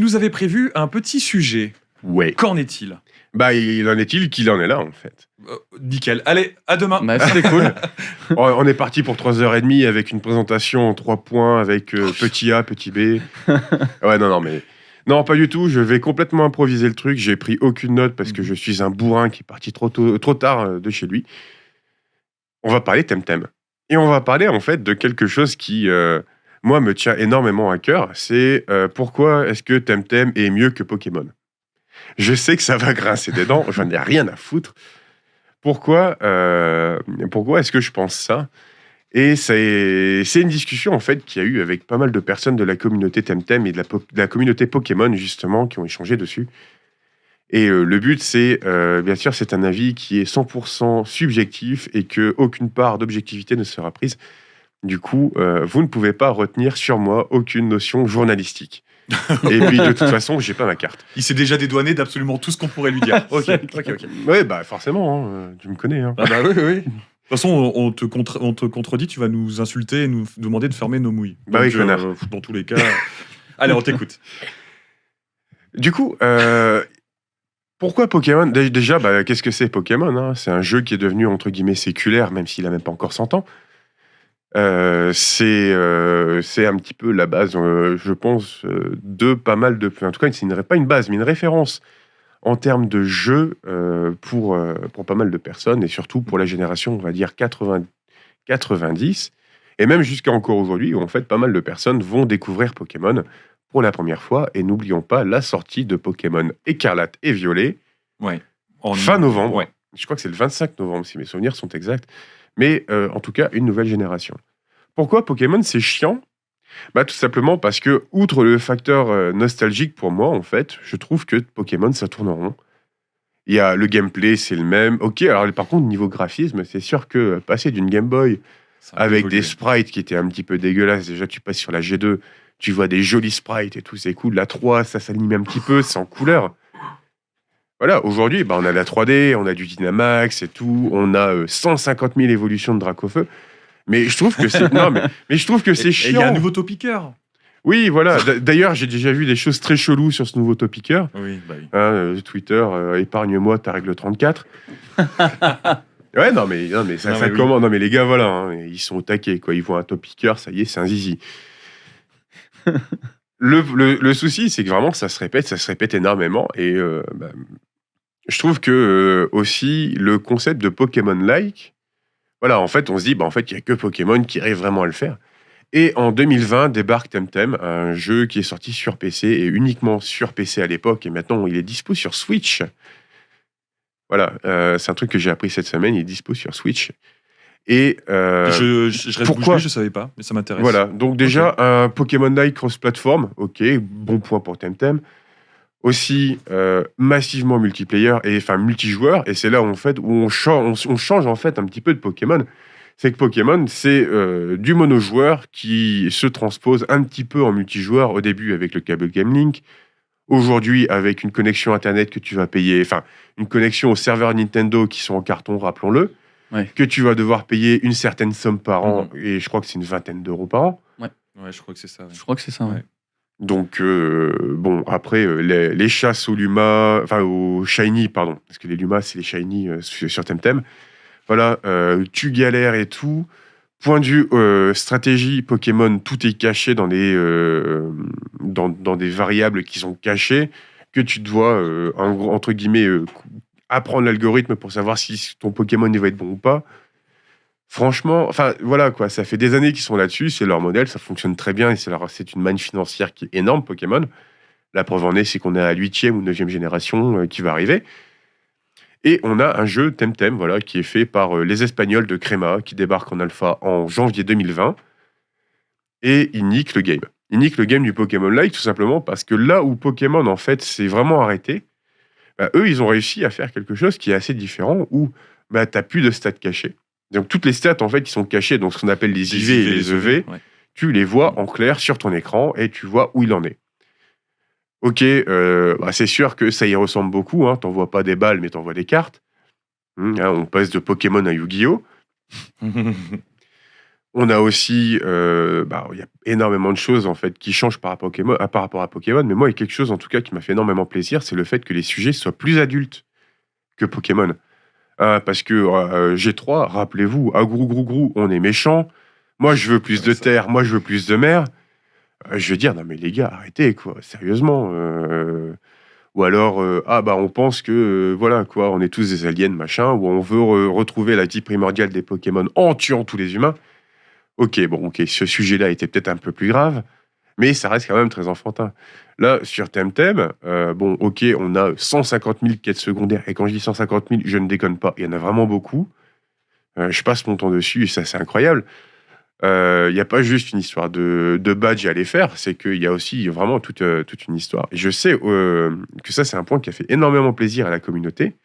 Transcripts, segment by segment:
tu nous avais prévu un petit sujet. Ouais. Qu'en est-il ? Bah, il en est-il qu'il en est là, en fait. Nickel. Allez, à demain. Bah, c'est cool. On est parti pour 3h30 avec une présentation en 3 points, avec petit A, petit B. Ouais, non, mais... Non, pas du tout. Je vais complètement improviser le truc. J'ai pris aucune note parce que je suis un bourrin qui est parti trop tard de chez lui. On va parler Temtem. Et on va parler, en fait, de quelque chose qui, moi, me tient énormément à cœur. C'est pourquoi est-ce que Temtem est mieux que Pokémon ? Je sais que ça va grincer des dents. J'en ai rien à foutre. Pourquoi est-ce que je pense ça ? Et c'est une discussion en fait qu'il y a eu avec pas mal de personnes de la communauté Temtem et de la communauté Pokémon justement qui ont échangé dessus. Et le but c'est, bien sûr, c'est un avis qui est 100% subjectif et que aucune part d'objectivité ne sera prise. Du coup, vous ne pouvez pas retenir sur moi aucune notion journalistique. Et puis de toute façon, j'ai pas ma carte. Il s'est déjà dédouané d'absolument tout ce qu'on pourrait lui dire. Ok. Ouais, bah forcément, hein, tu me connais. Hein. Ah bah oui. De toute façon, on te contredit, tu vas nous insulter et nous demander de fermer nos mouilles. Bah oui, connard. Dans tous les cas... Allez, on t'écoute. Du coup, pourquoi Pokémon ? Déjà, qu'est-ce que c'est Pokémon, hein ? C'est un jeu qui est devenu, entre guillemets, séculaire, même s'il n'a même pas encore 100 ans. C'est un petit peu la base, je pense, de pas mal de... En tout cas, ce n'est pas une base, mais une référence en termes de jeu pour pas mal de personnes, et surtout pour la génération, on va dire, 90, et même jusqu'à encore aujourd'hui, où en fait, pas mal de personnes vont découvrir Pokémon pour la première fois, et n'oublions pas la sortie de Pokémon Écarlate et Violet, fin novembre. Ouais. Je crois que c'est le 25 novembre, si mes souvenirs sont exacts. Mais en tout cas, une nouvelle génération. Pourquoi Pokémon, c'est chiant ? Tout simplement parce que, outre le facteur nostalgique pour moi, en fait, je trouve que Pokémon, ça tourne en rond. Il y a le gameplay, c'est le même. Ok, alors par contre, niveau graphisme, c'est sûr que passer d'une Game Boy avec des sprites qui étaient un petit peu dégueulasses, déjà tu passes sur la G2, tu vois des jolis sprites et tout, c'est cool. La 3, ça s'anime un petit peu, c'est en couleur. Voilà, aujourd'hui, on a la 3D, on a du Dynamax et tout, on a 150 000 évolutions de Dracofeu. Mais je trouve que c'est mais je trouve que c'est chiant. Et il y a un nouveau topiqueur. Oui, voilà. D'ailleurs, j'ai déjà vu des choses très cheloues sur ce nouveau topiqueur. Oui, bah oui. Twitter, épargne-moi ta règle 34. Ouais, non mais ça oui. comment ? Non mais les gars, voilà, hein, ils sont au taquet, quoi. Ils voient un topiqueur, ça y est, c'est un zizi. Le souci, c'est que vraiment ça se répète énormément. Et je trouve que aussi le concept de Pokémon-like, voilà, en fait, on se dit, en fait, il n'y a que Pokémon qui arrive vraiment à le faire. Et en 2020, débarque Temtem, un jeu qui est sorti sur PC, et uniquement sur PC à l'époque, et maintenant, il est dispo sur Switch. Voilà, c'est un truc que j'ai appris cette semaine, il est dispo sur Switch. Et je reste pourquoi ? bouche bée, je savais pas, mais ça m'intéresse. Voilà, donc déjà, un Pokémon-like cross-platform, ok, bon point pour Temtem. Aussi massivement multiplayer et multijoueur, et c'est là où, en fait, où on change en fait un petit peu de Pokémon. C'est que Pokémon, c'est du monojoueur qui se transpose un petit peu en multijoueur au début avec le câble Game Link, aujourd'hui avec une connexion internet que tu vas payer, une connexion aux serveurs Nintendo qui sont en carton, rappelons-le, que tu vas devoir payer une certaine somme par an, et je crois que c'est une vingtaine d'euros par an. Ouais, je crois que c'est ça. Ouais. Je crois que c'est ça, ouais. Donc, après, les chasses au Luma, au Shiny, pardon, parce que les Luma, c'est les Shiny sur Temtem. Voilà, tu galères et tout. Point de vue stratégie Pokémon, tout est caché dans des variables qui sont cachées, que tu dois, entre guillemets, apprendre l'algorithme pour savoir si ton Pokémon il va être bon ou pas. Franchement, voilà quoi, ça fait des années qu'ils sont là-dessus, c'est leur modèle, ça fonctionne très bien et c'est une manne financière qui est énorme, Pokémon. La preuve en est, c'est qu'on est à la 8e ou 9e génération qui va arriver. Et on a un jeu Temtem, voilà, qui est fait par les Espagnols de Crema, qui débarque en alpha en janvier 2020. Et il nique le game. Il nique le game du Pokémon Like, tout simplement parce que là où Pokémon, en fait, s'est vraiment arrêté, eux, ils ont réussi à faire quelque chose qui est assez différent, où t'as plus de stats cachés. Donc toutes les stats en fait qui sont cachées, donc ce qu'on appelle les IV et les EV, tu les vois en clair sur ton écran et tu vois où il en est. Ok, c'est sûr que ça y ressemble beaucoup, hein, t'envoies pas des balles mais t'envoies des cartes. On passe de Pokémon à Yu-Gi-Oh! On a aussi, il y a énormément de choses en fait qui changent par rapport à Pokémon, mais moi, il y a quelque chose en tout cas qui m'a fait énormément plaisir, c'est le fait que les sujets soient plus adultes que Pokémon. Parce que G3, rappelez-vous, à grou grou grou, on est méchant. Moi, je veux plus Ouais, de ça. terre, moi, je veux plus de mer. Je veux dire, non mais les gars, arrêtez quoi, sérieusement. Ou alors, on pense que voilà quoi, on est tous des aliens machin, ou on veut retrouver la vie primordiale des Pokémon en tuant tous les humains. Ok, ce sujet-là était peut-être un peu plus grave, mais ça reste quand même très enfantin. Là, sur Temtem, on a 150 000 quêtes secondaires, et quand je dis 150 000, je ne déconne pas, il y en a vraiment beaucoup. Je passe mon temps dessus, et ça, c'est incroyable. Il n'y a pas juste une histoire de badge à aller faire, c'est qu'il y a aussi vraiment toute une histoire. Et je sais que ça, c'est un point qui a fait énormément plaisir à la communauté.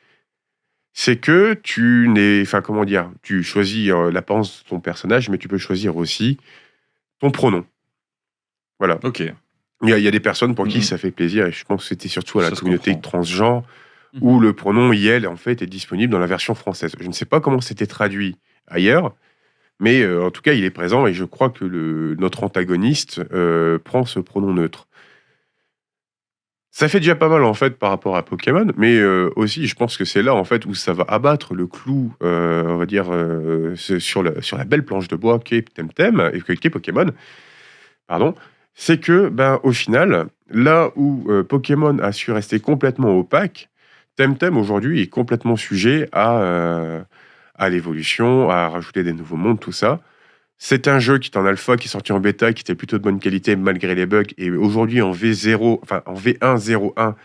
C'est que tu choisis l'apparence de ton personnage, mais tu peux choisir aussi ton pronom. Voilà. Ok. Il y a des personnes pour qui Mhm. ça fait plaisir, et je pense que c'était surtout à la Ça se communauté comprend. transgenre, où le pronom IL, en fait, est disponible dans la version française. Je ne sais pas comment c'était traduit ailleurs, mais en tout cas, il est présent, et je crois que notre antagoniste prend ce pronom neutre. Ça fait déjà pas mal, en fait, par rapport à Pokémon, mais aussi, je pense que c'est là, en fait, où ça va abattre le clou, on va dire, sur la belle planche de bois qu'est Temtem, et qu'est Pokémon, pardon. C'est que, au final, là où Pokémon a su rester complètement opaque, Temtem, aujourd'hui, est complètement sujet à l'évolution, à rajouter des nouveaux mondes, tout ça. C'est un jeu qui est en alpha, qui est sorti en bêta, qui était plutôt de bonne qualité malgré les bugs. Et aujourd'hui, en V0, enfin en V1.0.1,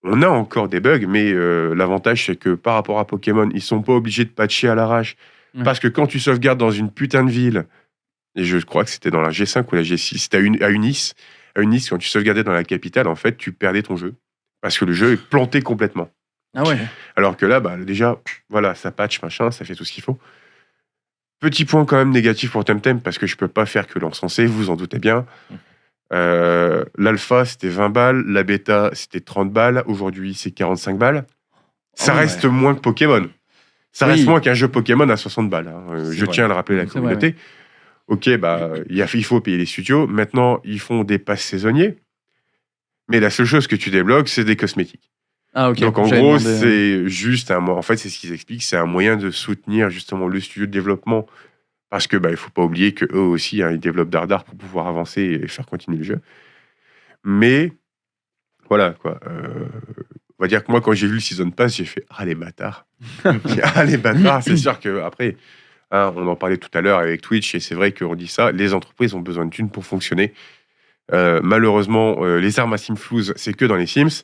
on a encore des bugs, mais l'avantage, c'est que par rapport à Pokémon, ils sont pas obligés de patcher à l'arrache. Ouais. Parce que quand tu sauvegardes dans une putain de ville, et je crois que c'était dans la G5 ou la G6, c'était à Unis, quand tu sauvegardais dans la capitale, en fait, tu perdais ton jeu. Parce que le jeu est planté complètement. Ah ouais. Alors que là, déjà, voilà, ça patch, machin, ça fait tout ce qu'il faut. Petit point quand même négatif pour Temtem, parce que je peux pas faire que l'encenser, vous en doutez bien. L'alpha, c'était 20 balles, la bêta, c'était 30 balles, aujourd'hui, c'est 45 balles. Ça ouais. reste moins que Pokémon. Ça reste Oui. moins qu'un jeu Pokémon à 60 balles. Je vrai. tiens à le rappeler à la C'est vrai, communauté. Ok, il faut payer les studios. Maintenant, ils font des passes saisonniers. Mais la seule chose que tu débloques, c'est des cosmétiques. Ah ok. Donc en J'avais gros, demandé, c'est juste en fait, c'est ce qu'ils expliquent, c'est un moyen de soutenir justement le studio de développement, parce que il faut pas oublier que eux aussi, ils développent dardard pour pouvoir avancer et faire continuer le jeu. Mais voilà quoi. On va dire que moi, quand j'ai vu le season pass, j'ai fait les bâtards. Les bâtards. C'est sûr que après, on en parlait tout à l'heure avec Twitch, et c'est vrai qu'on dit ça. Les entreprises ont besoin de thunes pour fonctionner. Malheureusement, les armes à Simflouz, c'est que dans les Sims.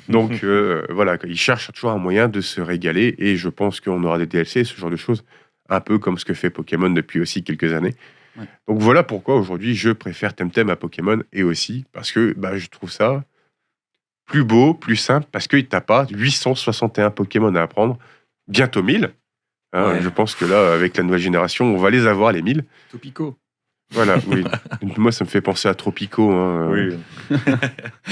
Donc voilà, ils cherchent toujours un moyen de se régaler, et je pense qu'on aura des DLC, ce genre de choses, un peu comme ce que fait Pokémon depuis aussi quelques années. Ouais. Donc voilà pourquoi aujourd'hui je préfère Temtem à Pokémon, et aussi parce que je trouve ça plus beau, plus simple, parce que t'as pas 861 Pokémon à apprendre, bientôt 1000. Ouais. Je pense que là, avec la nouvelle génération, on va les avoir, les 1000. Topico. Voilà, oui. Moi, ça me fait penser à Tropico. Oui.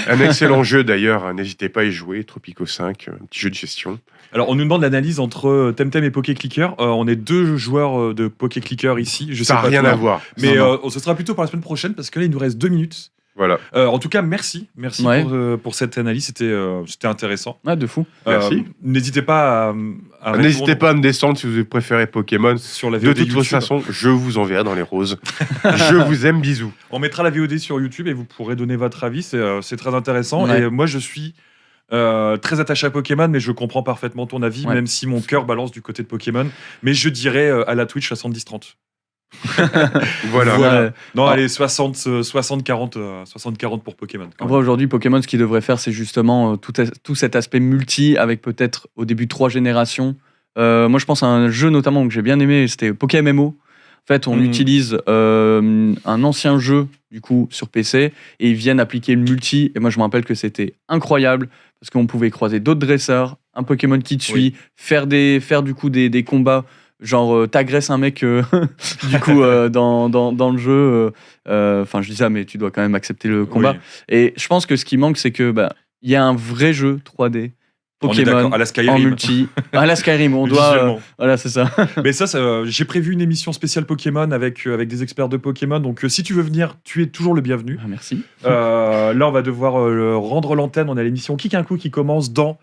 Un excellent jeu d'ailleurs, n'hésitez pas à y jouer, Tropico 5, un petit jeu de gestion. Alors, on nous demande l'analyse entre Temtem et Pokéclicker. On est 2 joueurs de Pokéclicker ici. Je sais Ça n'a pas rien toi, à voir. Mais Non. ce sera plutôt pour la semaine prochaine, parce que là, il nous reste 2 minutes. Voilà. En tout cas, merci Ouais. pour cette analyse. C'était intéressant. Ah de fou. Merci. N'hésitez pas à N'hésitez répondre pas à me descendre si vous préférez Pokémon. sur la De VOD toute YouTube. façon, je vous enverrai dans les roses. Je vous aime, bisous. On mettra la VOD sur YouTube et vous pourrez donner votre avis. C'est très intéressant. Ouais. Et moi, je suis très attaché à Pokémon, mais je comprends parfaitement ton avis, Ouais. même si mon cœur balance du côté de Pokémon. Mais je dirais à la Twitch 70-30. Voilà. Ouais. Non, Ah. allez, 60-40 pour Pokémon. quand En même. vrai, aujourd'hui, Pokémon, ce qu'il devrait faire, c'est justement tout cet aspect multi, avec peut-être au début 3 générations. Moi, je pense à un jeu notamment que j'ai bien aimé, c'était PokéMMO. En fait, on utilise un ancien jeu, du coup, sur PC, et ils viennent appliquer le multi. Et moi, je me rappelle que c'était incroyable, parce qu'on pouvait croiser d'autres dresseurs, un Pokémon qui te suit, faire du coup des combats. Genre, t'agresses un mec du coup dans le jeu. Enfin, je dis ça, mais tu dois quand même accepter le combat. Oui. Et je pense que ce qui manque, c'est que il y a un vrai jeu 3D On est Pokémon d'accord, à la en Skyrim. multi. À la Skyrim, on doit. Visuellement. Voilà, c'est ça. Mais ça, j'ai prévu une émission spéciale Pokémon avec des experts de Pokémon. Donc, si tu veux venir, tu es toujours le bienvenu. Ah, merci. Là, on va devoir rendre l'antenne. On a l'émission Kick un coup qui commence dans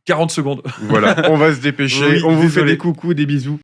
40 secondes. Voilà, on va se dépêcher. Oui, On vous fait désolé. des coucous, des bisous.